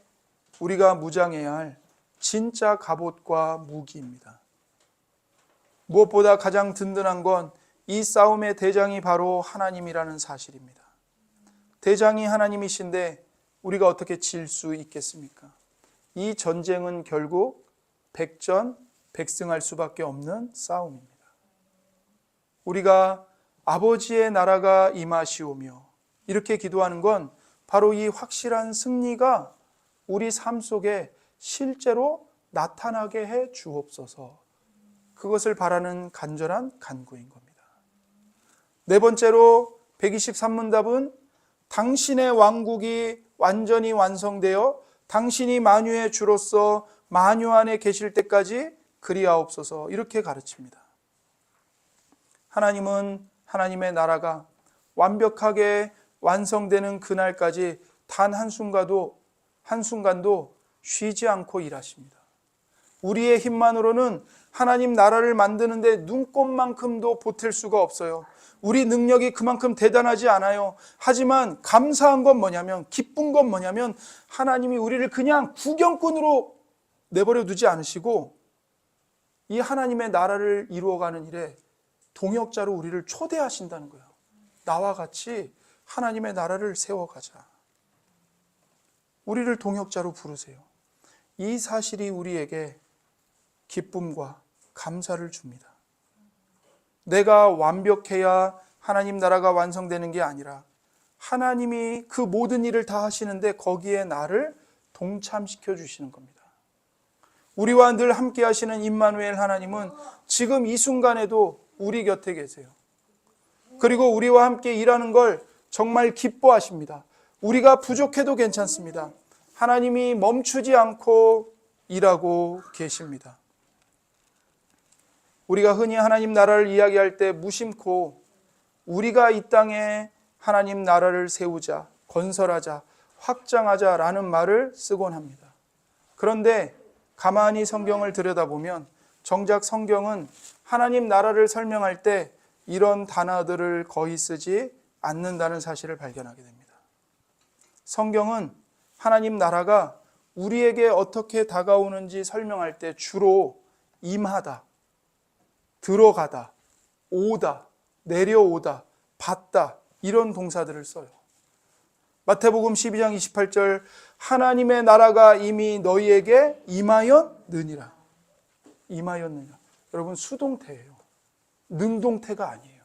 우리가 무장해야 할 진짜 갑옷과 무기입니다. 무엇보다 가장 든든한 건 이 싸움의 대장이 바로 하나님이라는 사실입니다. 대장이 하나님이신데 우리가 어떻게 질 수 있겠습니까? 이 전쟁은 결국 백전백승할 수밖에 없는 싸움입니다. 우리가 아버지의 나라가 임하시오며 이렇게 기도하는 건 바로 이 확실한 승리가 우리 삶 속에 실제로 나타나게 해 주옵소서. 그것을 바라는 간절한 간구인 겁니다. 네 번째로 123문답은 당신의 왕국이 완전히 완성되어 당신이 만유의 주로서 만유 안에 계실 때까지 그리하옵소서 이렇게 가르칩니다. 하나님은 하나님의 나라가 완벽하게 완성되는 그날까지 단 한순간도 쉬지 않고 일하십니다. 우리의 힘만으로는 하나님 나라를 만드는데 눈꼽만큼도 보탤 수가 없어요. 우리 능력이 그만큼 대단하지 않아요. 하지만 감사한 건 뭐냐면, 기쁜 건 뭐냐면 하나님이 우리를 그냥 구경꾼으로 내버려 두지 않으시고 이 하나님의 나라를 이루어가는 일에 동역자로 우리를 초대하신다는 거예요. 나와 같이 하나님의 나라를 세워가자. 우리를 동역자로 부르세요. 이 사실이 우리에게 기쁨과 감사를 줍니다. 내가 완벽해야 하나님 나라가 완성되는 게 아니라 하나님이 그 모든 일을 다 하시는데 거기에 나를 동참시켜 주시는 겁니다. 우리와 늘 함께 하시는 임마누엘 하나님은 지금 이 순간에도 우리 곁에 계세요. 그리고 우리와 함께 일하는 걸 정말 기뻐하십니다. 우리가 부족해도 괜찮습니다. 하나님이 멈추지 않고 일하고 계십니다. 우리가 흔히 하나님 나라를 이야기할 때 무심코 우리가 이 땅에 하나님 나라를 세우자, 건설하자, 확장하자라는 말을 쓰곤 합니다. 그런데 가만히 성경을 들여다보면 정작 성경은 하나님 나라를 설명할 때 이런 단어들을 거의 쓰지 않는다는 사실을 발견하게 됩니다. 성경은 하나님 나라가 우리에게 어떻게 다가오는지 설명할 때 주로 임하다, 들어가다, 오다, 내려오다, 받다 이런 동사들을 써요. 마태복음 12장 28절 하나님의 나라가 이미 너희에게 임하였느니라. 임하였느니라. 여러분 수동태예요. 능동태가 아니에요.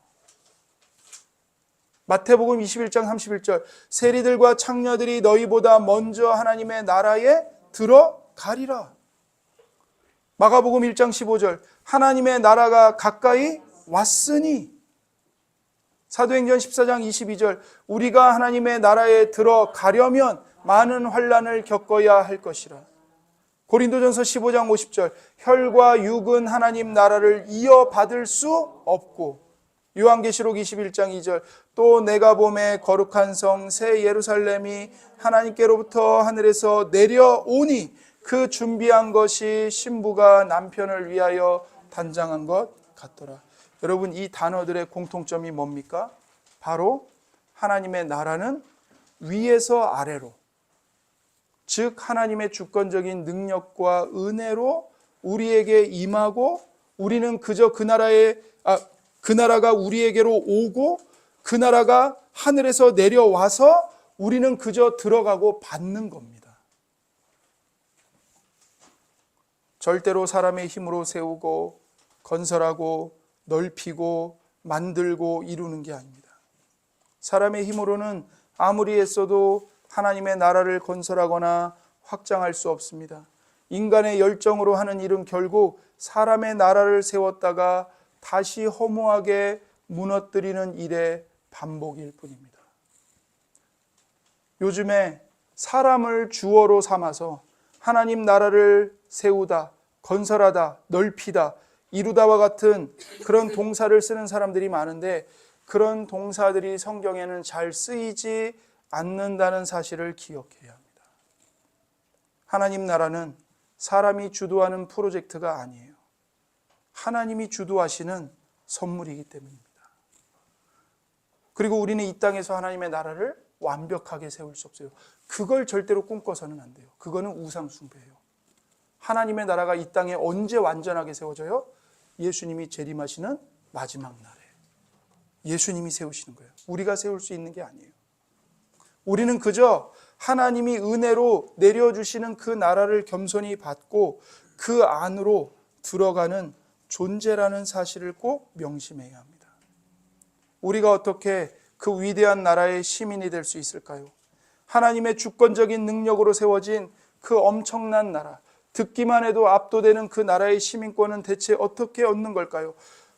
마태복음 21장 31절 세리들과 창녀들이 너희보다 먼저 하나님의 나라에 들어가리라. 마가복음 1장 15절 하나님의 나라가 가까이 왔으니. 사도행전 14장 22절 우리가 하나님의 나라에 들어가려면 많은 환난을 겪어야 할 것이라. 고린도전서 15장 50절 혈과 육은 하나님 나라를 이어받을 수 없고. 요한계시록 21장 2절 또 내가 보매 거룩한 성 새 예루살렘이 하나님께로부터 하늘에서 내려오니 그 준비한 것이 신부가 남편을 위하여 단장한 것 같더라. 여러분 이 단어들의 공통점이 뭡니까? 바로 하나님의 나라는 위에서 아래로, 즉 하나님의 주권적인 능력과 은혜로 우리에게 임하고 우리는 그저 그 나라가 우리에게로 오고 그 나라가 하늘에서 내려와서 우리는 그저 들어가고 받는 겁니다. 절대로 사람의 힘으로 세우고 건설하고 넓히고 만들고 이루는 게 아닙니다. 사람의 힘으로는 아무리 애써도 하나님의 나라를 건설하거나 확장할 수 없습니다. 인간의 열정으로 하는 일은 결국 사람의 나라를 세웠다가 다시 허무하게 무너뜨리는 일의 반복일 뿐입니다. 요즘에 사람을 주어로 삼아서 하나님 나라를 세우다, 건설하다, 넓히다, 이루다와 같은 그런 동사를 쓰는 사람들이 많은데 그런 동사들이 성경에는 잘 쓰이지 않는다는 사실을 기억해야 합니다. 하나님 나라는 사람이 주도하는 프로젝트가 아니에요. 하나님이 주도하시는 선물이기 때문입니다. 그리고 우리는 이 땅에서 하나님의 나라를 완벽하게 세울 수 없어요. 그걸 절대로 꿈꿔서는 안 돼요. 그거는 우상 숭배예요. 하나님의 나라가 이 땅에 언제 완전하게 세워져요? 예수님이 재림하시는 마지막 날에 예수님이 세우시는 거예요. 우리가 세울 수 있는 게 아니에요. 우리는 그저 하나님이 은혜로 내려주시는 그 나라를 겸손히 받고 그 안으로 들어가는 존재라는 사실을 꼭 명심해야 합니다. 우리가 어떻게 그 위대한 나라의 시민이 될 수 있을까요? 하나님의 주권적인 능력으로 세워진 그 엄청난 나라, 듣기만 해도 압도되는 그 나라의 시민권은 대체 어떻게 얻는 걸까요?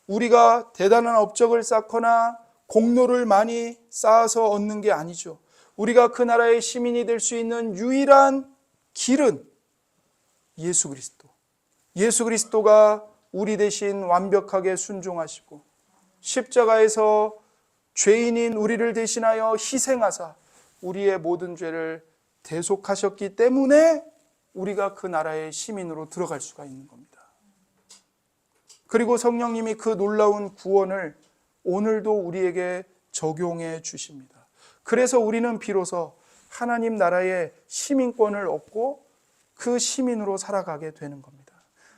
우리가 대단한 업적을 쌓거나 공로를 많이 쌓아서 얻는 게 아니죠. 우리가 그 나라의 시민이 될 수 있는 유일한 길은 예수 그리스도. 예수 그리스도가 우리 대신 완벽하게 순종하시고 십자가에서 죄인인 우리를 대신하여 희생하사 우리의 모든 죄를 대속하셨기 때문에 우리가 그 나라의 시민으로 들어갈 수가 있는 겁니다. 그리고 성령님이 그 놀라운 구원을 오늘도 우리에게 적용해 주십니다. 그래서 우리는 비로소 하나님 나라의 시민권을 얻고 그 시민으로 살아가게 되는 겁니다.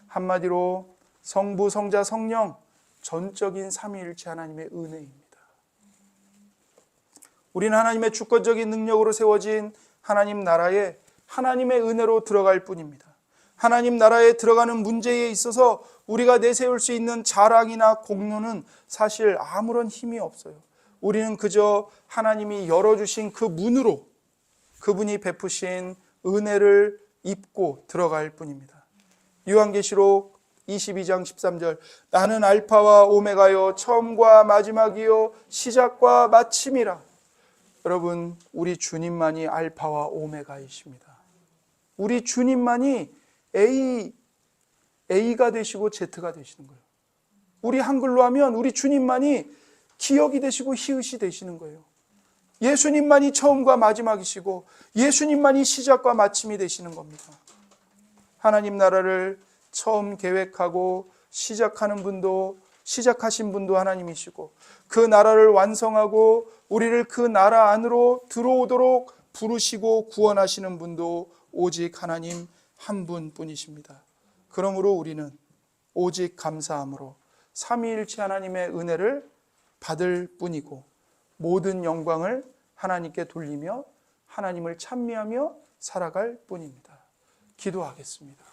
한마디로 성부, 성자, 성령 전적인 삼위일체 하나님의 은혜입니다. 우리는 하나님의 주권적인 능력으로 세워진 하나님 나라에 하나님의 은혜로 들어갈 뿐입니다. 하나님 나라에 들어가는 문제에 있어서 우리가 내세울 수 있는 자랑이나 공로는 사실 아무런 힘이 없어요. 우리는 그저 하나님이 열어주신 그 문으로 그분이 베푸신 은혜를 입고 들어갈 뿐입니다. 요한계시록 22장 13절 나는 알파와 오메가요 처음과 마지막이요 시작과 마침이라. 여러분, 우리 주님만이 알파와 오메가이십니다. 우리 주님만이 A가 되시고 Z가 되시는 거예요. 우리 한글로 하면 우리 주님만이 기역이 되시고 히읗이 되시는 거예요. 예수님만이 처음과 마지막이시고 예수님만이 시작과 마침이 되시는 겁니다. 하나님 나라를 처음 계획하고 시작하신 분도 하나님이시고 그 나라를 완성하고 우리를 그 나라 안으로 들어오도록 부르시고 구원하시는 분도 오직 하나님 한 분뿐이십니다. 그러므로 우리는 오직 감사함으로 삼위일체 하나님의 은혜를 받을 뿐이고 모든 영광을 하나님께 돌리며 하나님을 찬미하며 살아갈 뿐입니다. 기도하겠습니다.